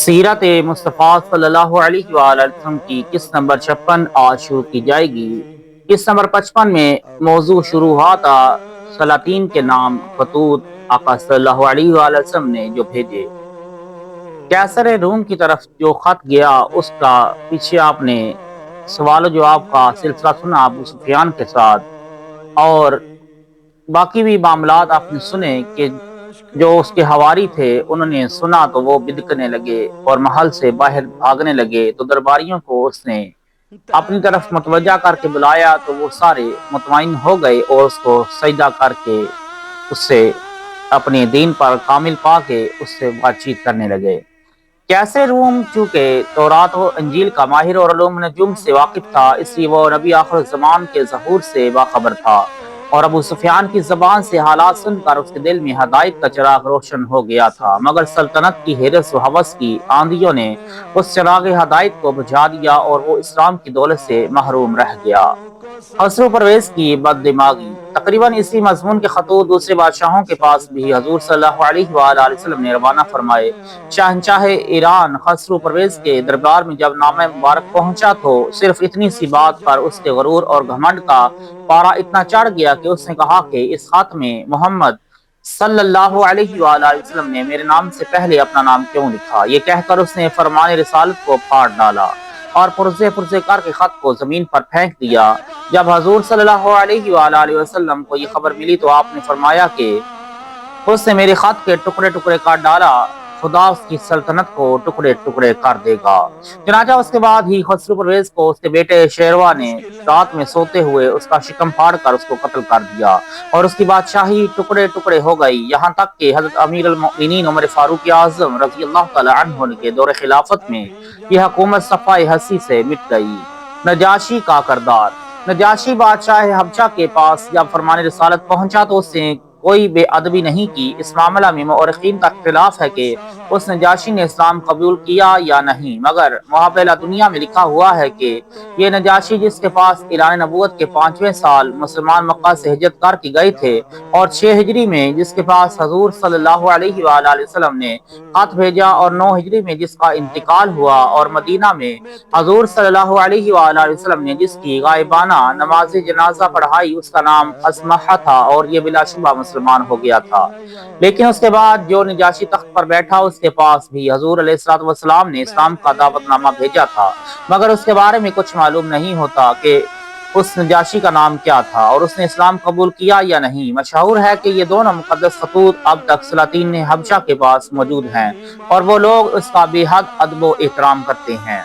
سیرت مصطفیٰ صلی اللہ علیہ وآلہ وسلم کی قسط نمبر 56 آج شروع کی جائے گی۔ قسط نمبر 55 میں موضوع شروع ہوا تھا سلاطین کے نام خطوط آقا صلی اللہ علیہ وآلہ وسلم نے جو بھیجے۔ کیسر روم کی طرف جو خط گیا اس کا پیچھے آپ نے سوال و جواب کا سلسلہ سنا ابو سفیان کے ساتھ، اور باقی بھی معاملات آپ نے سنے کہ جو اس کے حواری تھے انہوں نے سنا تو وہ بدکنے لگے اور محل سے باہر بھاگنے لگے، تو درباریوں کو اس نے اپنی طرف متوجہ کر کے بلایا تو وہ سارے مطمئن ہو گئے اور اس کو سجدہ کر کے اس سے اپنے دین پر کامل پا کے اس سے بات چیت کرنے لگے۔ کیسے روم چونکہ تورات و انجیل کا ماہر اور علوم نجوم سے واقف تھا، اس لیے وہ نبی آخر الزمان کے ظہور سے باخبر تھا، اور ابو سفیان کی زبان سے حالات سن کر اس کے دل میں ہدایت کا چراغ روشن ہو گیا تھا، مگر سلطنت کی حیرت و ہوس کی آندھیوں نے اس چراغ ہدایت کو بجھا دیا اور وہ اسلام کی دولت سے محروم رہ گیا۔ خسرو پرویز کی بد دماغی۔ تقریباً اسی مضمون کے خطوط دوسرے بادشاہوں کے پاس بھی حضور صلی اللہ علیہ وآلہ وسلم نے روانہ فرمائے۔ شہنشاہ ایران خسرو پرویز کے دربار میں جب نامہ مبارک پہنچا تو صرف اتنی سی بات پر اس کے غرور اور گھمنڈ کا پارا اتنا چڑھ گیا کہ اس نے کہا کہ اس خط میں محمد صلی اللہ علیہ وآلہ وسلم نے میرے نام سے پہلے اپنا نام کیوں لکھا؟ یہ کہہ کر اس نے فرمان رسالت کو پھاڑ ڈالا اور پرزے پرزے کر کے خط کو زمین پر پھینک دیا۔ جب حضور صلی اللہ علیہ وآلہ وسلم کو یہ خبر ملی تو آپ نے فرمایا کہ اس نے میرے خط کے ٹکڑے ٹکڑے کر ڈالا، خدا اس کی سلطنت کو ٹکڑے ٹکڑے کر دے گا۔ چنانچہ اس کے بعد ہی خسرو پرویز کو اس کے بیٹے شیروا نے رات میں سوتے ہوئے اس کا شکم پھاڑ کر اس کو قتل کر دیا، اور اس کی بادشاہی ٹکڑے ٹکڑے ہو گئی، یہاں تک کہ حضرت امیر المؤمنین عمر فاروق اعظم رضی اللہ تعالی عنہ کے دور خلافت میں یہ حکومت صفائے ہستی سے مٹ گئی۔ نجاشی کا کردار۔ نجاشی بادشاہ حبشہ کے پاس جب فرمان رسالت پہنچا تو اس نے کوئی بے ادبی نہیں کی۔ اس معاملہ میں مورخین کا اختلاف ہے کہ اس نجاشی نے اسلام قبول کیا یا نہیں، مگر محابل دنیا میں لکھا ہوا ہے کہ یہ نجاشی جس کے پاس اعلان نبوت کے 5ویں سال مسلمان مکہ سے ہجرت کر کے گئے تھے، اور 6 ہجری میں جس کے پاس حضور صلی اللہ علیہ وآلہ وسلم نے خط بھیجا، اور 9 ہجری میں جس کا انتقال ہوا، اور مدینہ میں حضور صلی اللہ علیہ وآلہ وسلم نے جس کی غائبانہ نماز جنازہ پڑھائی، اس کا نام اسمحہ تھا، اور یہ بلا شبہ مسلمان ہو گیا تھا۔ لیکن اس کے بعد جو نجاشی تخت پر بیٹھا اس کے پاس بھی حضور علیہ الصلوۃ والسلام نے اسلام کا دعوت نامہ بھیجا تھا، مگر اس کے بارے میں کچھ معلوم نہیں ہوتا کہ اس نجاشی کا نام کیا تھا اور اس نے اسلام قبول کیا یا نہیں۔ مشہور ہے کہ یہ دونوں مقدس خطوط اب تک سلاطین حبشہ کے پاس موجود ہیں، اور وہ لوگ اس کا بے حد ادب و احترام کرتے ہیں۔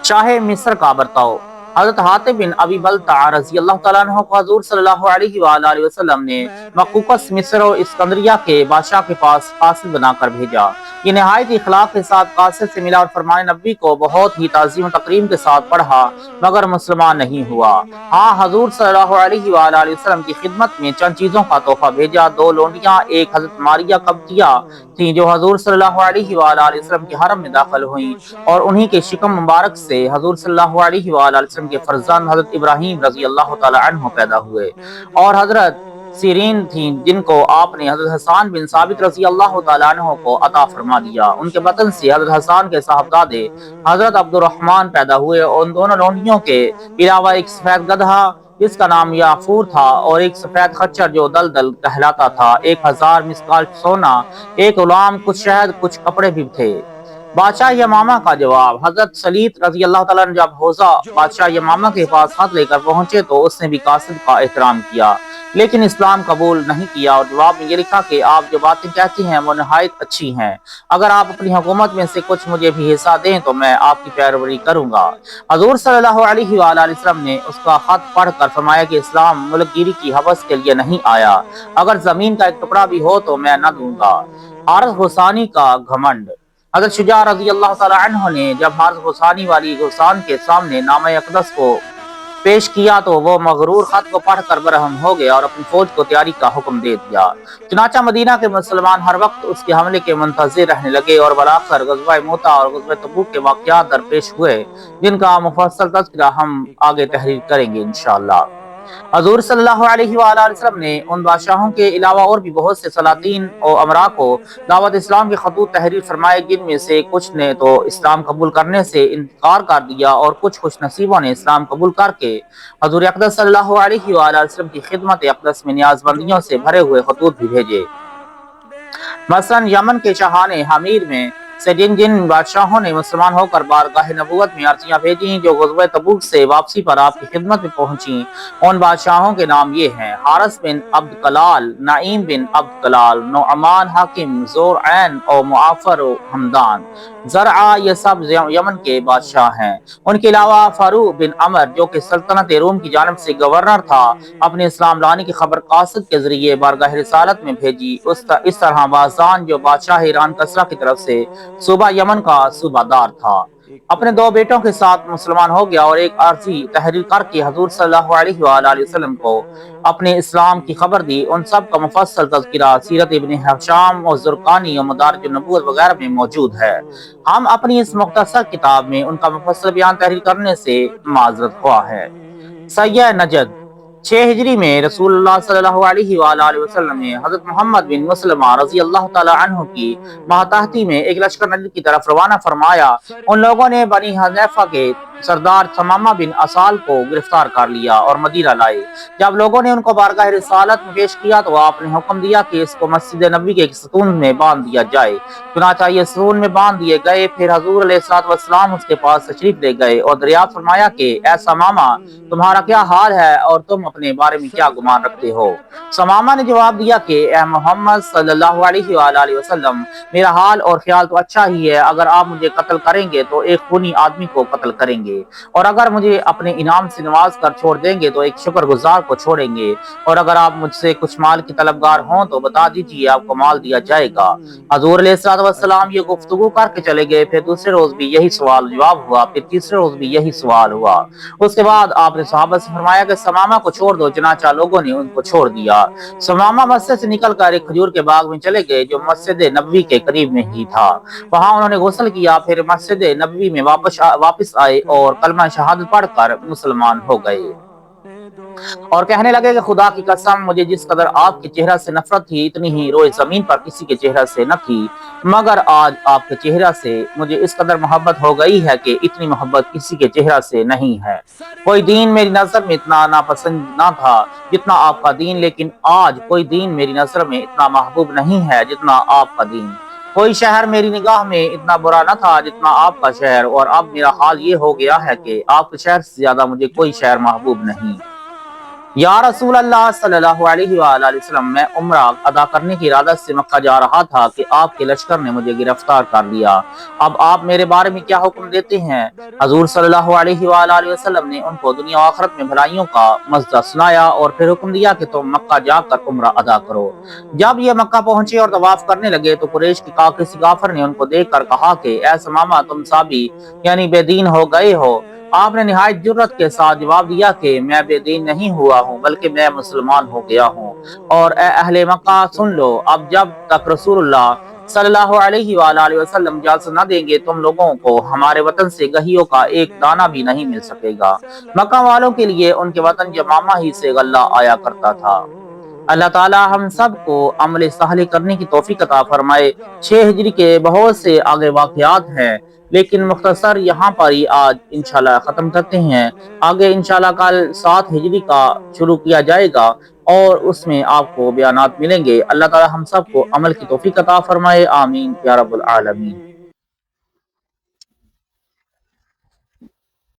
شاہ مصر کا برتاؤ۔ حضرت حاتب بن ابی بلتع رضی اللہ تعالیٰ عنہ کو حضور صلی اللہ علیہ وآلہ وسلم نے مقوقس مصر و اسکندریہ کے بادشاہ کے پاس قاصد بنا کر بھیجا۔ یہ نہایت اخلاق کے ساتھ قاصد سے ملا اور فرمان نبی کو بہت ہی تعظیم و تکریم کے ساتھ پڑھا، مگر مسلمان نہیں ہوا۔ ہاں، حضور صلی اللہ علیہ وآلہ وسلم کی خدمت میں چند چیزوں کا تحفہ بھیجا۔ 2 لونڈیاں ایک حضرت ماریہ قبطیہ تھیں جو حضور صلی اللہ علیہ وآلہ وسلم کے حرم میں داخل ہوئیں، اور انہی کے شکم مبارک سے حضور صلی اللہ علیہ وآلہ وسلم کے فرزند حضرت ابراہیم رضی اللہ تعالی عنہ پیدا ہوئے، اور حضرت سیرین تھیں جن کو آپ نے حضرت حسان بن ثابت رضی اللہ تعالی عنہ کو عطا فرما دیا۔ ان کے بطن سے حضرت حسان کے صاحبزادے حضرت عبد الرحمن پیدا ہوئے، اور ان دونوں لونڈیوں کے علاوہ ایک سفید گدھا جس کا نام یافور تھا، اور ایک سفید خچر جو دلدل کہلاتا تھا، 1000 مسکال سونا، ایک غلام، کچھ شہد، کچھ کپڑے بھی تھے۔ بادشاہ یمامہ کا جواب۔ حضرت سلیط رضی اللہ تعالیٰ نے جب ہوزہ بادشاہ یمامہ کے پاس خط لے کر پہنچے تو اس نے بھی قاصد کا احترام کیا، لیکن اسلام قبول نہیں کیا، اور جواب میں یہ لکھا کہ آپ جو باتیں کہتے ہیں وہ نہایت اچھی ہیں، اگر آپ اپنی حکومت میں سے کچھ مجھے بھی حصہ دیں تو میں آپ کی پیروی کروں گا۔ حضور صلی اللہ علیہ وآلہ وسلم نے اس کا خط پڑھ کر فرمایا کہ اسلام ملک گیری کی ہوس کے لیے نہیں آیا، اگر زمین کا ایک ٹکڑا بھی ہو تو میں نہ دوں گا۔ حارث غسانی کا گھمنڈ۔ حضرت شجاع رضی اللہ تعالی عنہ نے جب حارث غسانی والی غسان کے سامنے نامہ اقدس کو پیش کیا تو وہ مغرور خط کو پڑھ کر برہم ہو گیا اور اپنی فوج کو تیاری کا حکم دے دیا۔ چنانچہ مدینہ کے مسلمان ہر وقت اس کے حملے کے منتظر رہنے لگے، اور بلاخر غزوہ موتا اور غزوہ تبوک کے واقعات درپیش ہوئے، جن کا مفصل تذکرہ ہم آگے تحریر کریں گے انشاءاللہ۔ حضور صلی اللہ علیہ وآلہ وسلم نے ان بادشاہوں کے علاوہ اور بھی بہت سے سلاطین اور امراء کو دعوت اسلام کے خطوط تحریر فرمائے، جن میں سے کچھ نے تو اسلام قبول کرنے سے انکار کر دیا اور کچھ خوش نصیبوں نے اسلام قبول کر کے حضور اقدس صلی اللہ علیہ وآلہ وسلم کی خدمت اقدس میں نیاز بندیوں سے بھرے ہوئے خطوط بھی بھیجے۔ مثلا یمن کے شاہان حمیر میں سے جن بادشاہوں نے مسلمان ہو کر بارگاہ نبوت میں عرضیاں بھیجیں، جو غزوہ تبوک سے واپسی پر آپ کی خدمت میں پہنچیں، ان بادشاہوں کے نام یہ ہیں: حارث بن عبد کلال، نعیم بن عبد کلال، نعمان حاکم، زور عین اور معافر و حمدان زرعہ، یہ سب یمن کے بادشاہ ہیں۔ ان کے علاوہ فاروق بن عمر، جو کہ سلطنت روم کی جانب سے گورنر تھا، اپنے اسلام لانے کی خبر قاصد کے ذریعے بارگاہ رسالت میں بھیجی۔ اس طرح بازان، جو بادشاہ ایران کسریٰ کی طرف سے صوبہ یمن کا صوبہ دار تھا، اپنے 2 بیٹوں کے ساتھ مسلمان ہو گیا اور ایک عرضی تحریر کر کے حضور صلی اللہ علیہ وآلہ وسلم کو اپنے اسلام کی خبر دی۔ ان سب کا مفصل تذکرہ سیرت ابن ہشام اور زرقانی اور مدارج النبوت وغیرہ میں موجود ہے۔ ہم اپنی اس مختصر کتاب میں ان کا مفصل بیان تحریر کرنے سے معذرت خواہ ہے۔ سیہ نجد 6 ہجری میں رسول اللہ صلی اللہ علیہ وآلہ وسلم نے حضرت محمد بن مسلمہ رضی اللہ تعالی عنہ کی ماتحتی میں ایک لشکر نجد کی طرف روانہ فرمایا۔ ان لوگوں نے بنی حذیفہ کے سردار ثمامہ بن اسال کو گرفتار کر لیا اور مدینہ لائے۔ جب لوگوں نے ان کو بارگاہ رسالت میں پیش کیا تو آپ نے حکم دیا کہ اس کو مسجد نبوی کے ایک ستون میں باندھ دیا جائے۔ چنانچہ یہ ستون میں باندھ دیے گئے۔ پھر حضور علیہ الصلوۃ والسلام اس کے پاس تشریف لے گئے اور دریافت فرمایا کہ اے ثمامہ، تمہارا کیا حال ہے اور تم اپنے بارے میں کیا گمان رکھتے ہو؟ ثمامہ نے جواب دیا کہ اے محمد صلی اللہ علیہ وآلہ وسلم، میرا حال اور خیال تو اچھا ہی ہے۔ اگر آپ مجھے قتل کریں گے تو ایک خونی آدمی کو قتل کریں گے، اور اگر مجھے اپنے انعام سے نواز کر چھوڑ دیں گے تو ایک شکر گزار کو چھوڑیں گے، اور اگر آپ مجھ سے کچھ مال کی طلبگار ہوں تو بتا دیجیے، آپ کو مال دیا جائے گا۔ حضور علیہ الصلوۃ والسلام یہ گفتگو کر کے چلے گئے۔ پھر دوسرے روز بھی یہی سوال جواب ہوا، پھر تیسرے روز بھی یہی سوال ہوا۔ اس کے بعد آپ نے صحابہ سے فرمایا کہ ثمامہ کو چھوڑ دو۔ چنانچہ لوگوں نے ان کو چھوڑ دیا۔ ثمامہ مسجد سے نکل کر ایک کھجور کے باغ میں چلے گئے جو مسجد نبوی کے قریب میں ہی تھا۔ وہاں انہوں نے غسل کیا، پھر مسجد نبوی میں واپس آئے اور کلمہ شہادت پڑھ کر مسلمان ہو گئے، اور کہنے لگے کہ خدا کی قسم، مجھے جس قدر آپ کے چہرہ سے نفرت تھی اتنی ہی روئے زمین پر کسی کے چہرہ سے نہ تھی، مگر آج آپ کے چہرہ سے مجھے اس قدر محبت ہو گئی ہے کہ اتنی محبت کسی کے چہرہ سے نہیں ہے۔ کوئی دین میری نظر میں اتنا ناپسند نہ تھا جتنا آپ کا دین، لیکن آج کوئی دین میری نظر میں اتنا محبوب نہیں ہے جتنا آپ کا دین۔ کوئی شہر میری نگاہ میں اتنا برا نہ تھا جتنا آپ کا شہر، اور اب میرا حال یہ ہو گیا ہے کہ آپ کے شہر سے زیادہ مجھے کوئی شہر محبوب نہیں۔ یا رسول اللہ صلی اللہ علیہ وآلہ وسلم، میں عمرہ ادا کرنے کی ارادت سے مکہ جا رہا تھا کہ آپ کے لشکر نے مجھے گرفتار کر لیا۔ اب آپ میرے بارے میں کیا حکم دیتے ہیں؟ حضور صلی اللہ علیہ وآلہ وسلم نے ان کو دنیا و آخرت میں بھلائیوں کا مزدہ سنایا اور پھر حکم دیا کہ تم مکہ جا کر عمرہ ادا کرو۔ جب یہ مکہ پہنچے اور طواف کرنے لگے تو قریش کے کسی کافر نے ان کو دیکھ کر کہا کہ اے ثمامہ، تم صابی یعنی بے دین ہو گئے ہو۔ آپ نے نہایت جرأت کے ساتھ جواب دیا کہ میں بے دین نہیں ہوا ہوں بلکہ میں مسلمان ہو گیا ہوں، اور اے اہل مکہ سن لو، اب جب تک رسول اللہ صلی اللہ علیہ وآلہ وسلم اجازت نہ دیں گے تم لوگوں کو ہمارے وطن سے گہیوں کا ایک دانہ بھی نہیں مل سکے گا۔ مکہ والوں کے لیے ان کے وطن یمامہ ہی سے غلہ آیا کرتا تھا۔ اللہ تعالی ہم سب کو عمل صالح کرنے کی توفیق عطا فرمائے۔ 6 ہجری کے بہت سے آگے واقعات ہیں، لیکن مختصر یہاں پر ہی آج انشاءاللہ ختم کرتے ہیں۔ آگے انشاءاللہ کل 7 ہجری کا شروع کیا جائے گا اور اس میں آپ کو بیانات ملیں گے۔ اللہ تعالی ہم سب کو عمل کی توفیق عطا فرمائے، آمین یا رب العالمین۔